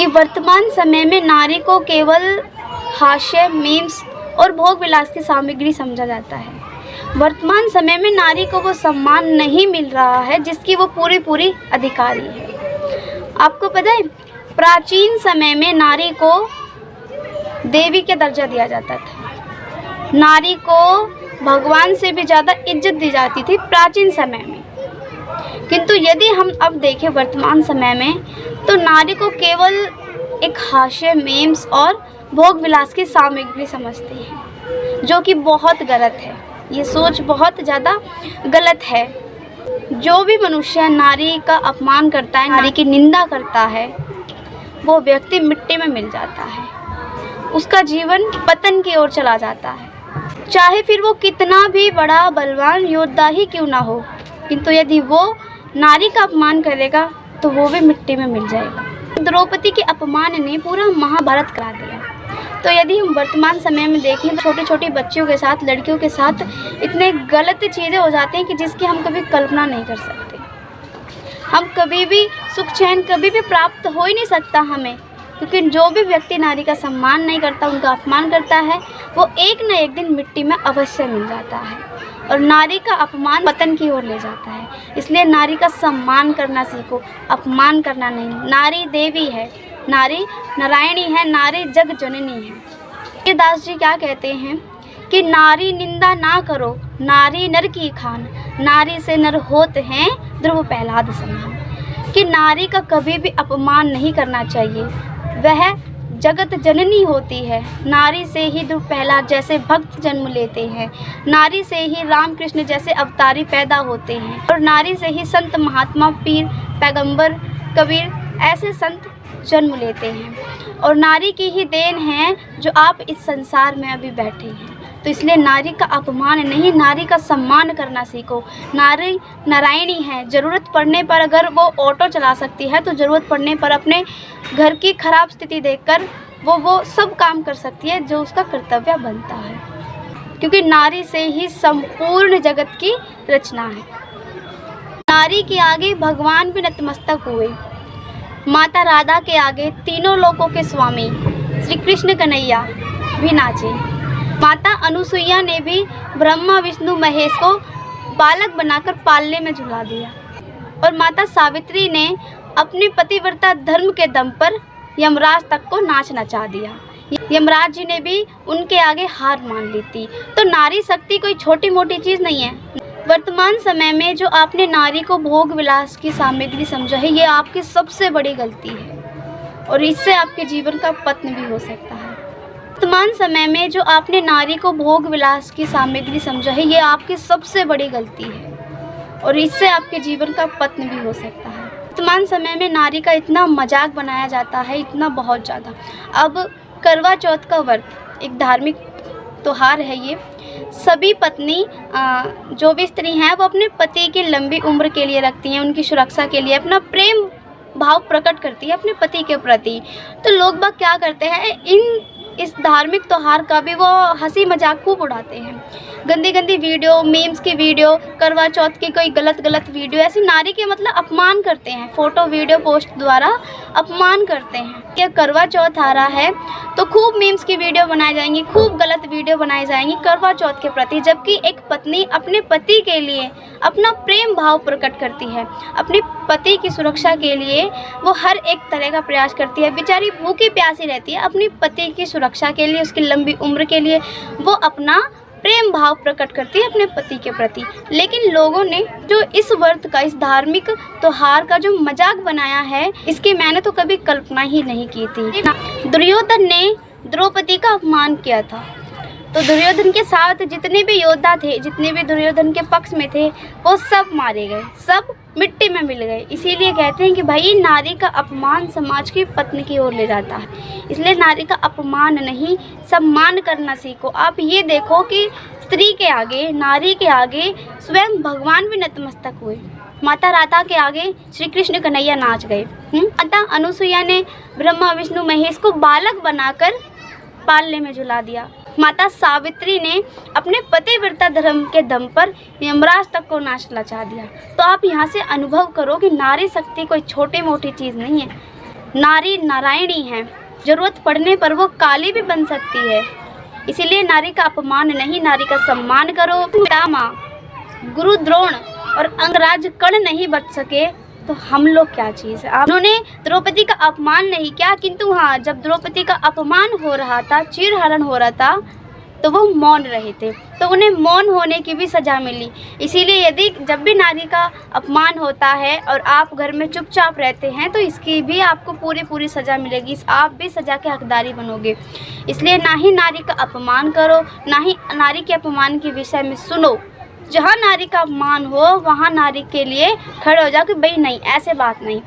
कि वर्तमान समय में नारी को केवल हास्य, मीम्स और भोग विलास की सामग्री समझा जाता है। वर्तमान समय में नारी को वो सम्मान नहीं मिल रहा है जिसकी वो पूरी अधिकारी है। आपको पता है, प्राचीन समय में नारी को देवी का दर्जा दिया जाता था। नारी को भगवान से भी ज़्यादा इज्जत दी जाती थी प्राचीन समय में। किंतु यदि हम अब देखें वर्तमान समय में, तो नारी को केवल एक हास्य, मीम्स और भोग विलास की सामग्री समझते हैं, जो कि बहुत गलत है। ये सोच बहुत ज़्यादा गलत है। जो भी मनुष्य नारी का अपमान करता है, नारी की निंदा करता है, वो व्यक्ति मिट्टी में मिल जाता है। उसका जीवन पतन की ओर चला जाता है, चाहे फिर वो कितना भी बड़ा बलवान योद्धा ही क्यों ना हो। किंतु यदि वो नारी का अपमान करेगा तो वो भी मिट्टी में मिल जाएगा। द्रौपदी के अपमान ने पूरा महाभारत करा दिया। तो यदि हम वर्तमान समय में देखें तो छोटे छोटे बच्चियों के साथ, लड़कियों के साथ इतने गलत चीज़ें हो जाती हैं कि जिसकी हम कभी कल्पना नहीं कर सकते। हम कभी भी सुख चैन कभी भी प्राप्त हो ही नहीं सकता हमें, क्योंकि जो भी व्यक्ति नारी का सम्मान नहीं करता, उनका अपमान करता है, वो एक न एक दिन मिट्टी में अवश्य मिल जाता है। और नारी का अपमान पतन की ओर ले जाता है। इसलिए नारी का सम्मान करना सीखो, अपमान करना नहीं। नारी देवी है, नारी नारायणी है, नारी जग जननी है। ये दास जी क्या कहते हैं कि नारी निंदा ना करो, नारी नर की खान, नारी से नर होते हैं ध्रुव प्रहलाद समान। कि नारी का कभी भी अपमान नहीं करना चाहिए। वह जगत जननी होती है। नारी से ही ध्रुव प्रहलाद जैसे भक्त जन्म लेते हैं, नारी से ही राम कृष्ण जैसे अवतारी पैदा होते हैं, और नारी से ही संत, महात्मा, पीर, पैगंबर, कबीर ऐसे संत जन्म लेते हैं। और नारी की ही देन है जो आप इस संसार में अभी बैठे हैं। तो इसलिए नारी का अपमान नहीं, नारी का सम्मान करना सीखो। नारी नारायणी है। ज़रूरत पड़ने पर अगर वो ऑटो चला सकती है, तो ज़रूरत पड़ने पर अपने घर की खराब स्थिति देखकर वो सब काम कर सकती है जो उसका कर्तव्य बनता है, क्योंकि नारी से ही संपूर्ण जगत की रचना है। नारी के आगे भगवान भी नतमस्तक हुए। माता राधा के आगे तीनों लोकों के स्वामी श्री कृष्ण कन्हैया भी नाचे। माता अनुसुईया ने भी ब्रह्मा, विष्णु, महेश को बालक बनाकर पालने में झुला दिया। और माता सावित्री ने अपने पतिव्रता धर्म के दम पर यमराज तक को नाच नचा दिया। यमराज जी ने भी उनके आगे हार मान ली थी। तो नारी शक्ति कोई छोटी मोटी चीज़ नहीं है। वर्तमान समय में जो आपने नारी को भोग विलास की सामग्री समझा है, ये आपकी सबसे बड़ी गलती है, और इससे आपके जीवन का पतन भी हो सकता है। वर्तमान समय में जो आपने नारी को भोग विलास की सामग्री समझा है, ये आपकी सबसे बड़ी गलती है, और इससे आपके जीवन का पतन भी हो सकता है। वर्तमान समय में नारी का इतना मजाक बनाया जाता है, इतना बहुत ज़्यादा। अब करवा चौथ का व्रत एक धार्मिक त्योहार है। ये सभी पत्नी जो भी स्त्री हैं, वो अपने पति की लंबी उम्र के लिए रखती हैं, उनकी सुरक्षा के लिए अपना प्रेम भाव प्रकट करती है अपने पति के प्रति। तो लोग बाग क्या करते हैं, इस धार्मिक त्योहार का भी वो हंसी मजाक खूब उड़ाते हैं। गंदी गंदी वीडियो, मीम्स की वीडियो, करवा चौथ की कोई गलत वीडियो, ऐसी नारी के मतलब अपमान करते हैं। फ़ोटो वीडियो पोस्ट द्वारा अपमान करते हैं कि करवा चौथ आ रहा है तो खूब मीम्स की वीडियो बनाई जाएंगी, खूब गलत वीडियो बनाई जाएंगी करवा चौथ के प्रति। जबकि एक पत्नी अपने पति के लिए अपना प्रेम भाव प्रकट करती है, अपने पति की सुरक्षा के लिए वो हर एक तरह का प्रयास करती है। बेचारी भूखी प्यासी रहती है, अपने पति की सुरक्षा के लिए, उसकी लंबी उम्र के लिए वो अपना प्रेम भाव प्रकट करती है अपने पति के प्रति। लेकिन लोगों ने जो इस व्रत का, इस धार्मिक त्योहार का जो मजाक बनाया है, इसकी मैंने तो कभी कल्पना ही नहीं की थी। दुर्योधन ने द्रौपदी का अपमान किया था, तो दुर्योधन के साथ जितने भी योद्धा थे, जितने भी दुर्योधन के पक्ष में थे, वो सब मारे गए, सब मिट्टी में मिल गए। इसीलिए कहते हैं कि भाई नारी का अपमान समाज की पतन की ओर ले जाता है। इसलिए नारी का अपमान नहीं, सम्मान करना सीखो। आप ये देखो कि स्त्री के आगे, नारी के आगे स्वयं भगवान भी नतमस्तक हुए। माता राधा के आगे श्री कृष्ण कन्हैया नाच गए। माता अनुसुईया ने ब्रह्मा, विष्णु, महेश को बालक बनाकर पालने में झुला दिया। माता सावित्री ने अपने पतिव्रता धर्म के दम पर यमराज तक को नाच नचा दिया। तो आप यहाँ से अनुभव करो कि नारी शक्ति कोई छोटी मोटी चीज़ नहीं है। नारी नारायणी है, जरूरत पड़ने पर वो काली भी बन सकती है। इसीलिए नारी का अपमान नहीं, नारी का सम्मान करो। पितामह गुरु द्रोण और अंगराज कर्ण नहीं बच सके तो हम लोग क्या चीज़ है। उन्होंने द्रौपदी का अपमान नहीं किया, किंतु हाँ, जब द्रौपदी का अपमान हो रहा था, चीरहरण हो रहा था, तो वो मौन रहे थे, तो उन्हें मौन होने की भी सज़ा मिली। इसीलिए यदि जब भी नारी का अपमान होता है और आप घर में चुपचाप रहते हैं तो इसकी भी आपको पूरी सज़ा मिलेगी, आप भी सज़ा के हकदारी बनोगे। इसलिए ना ही नारी का अपमान करो, ना ही नारी के अपमान के विषय में सुनो। जहाँ नारी का अपमान हो वहाँ नारी के लिए खड़े हो जाओ कि भाई नहीं, ऐसे बात नहीं।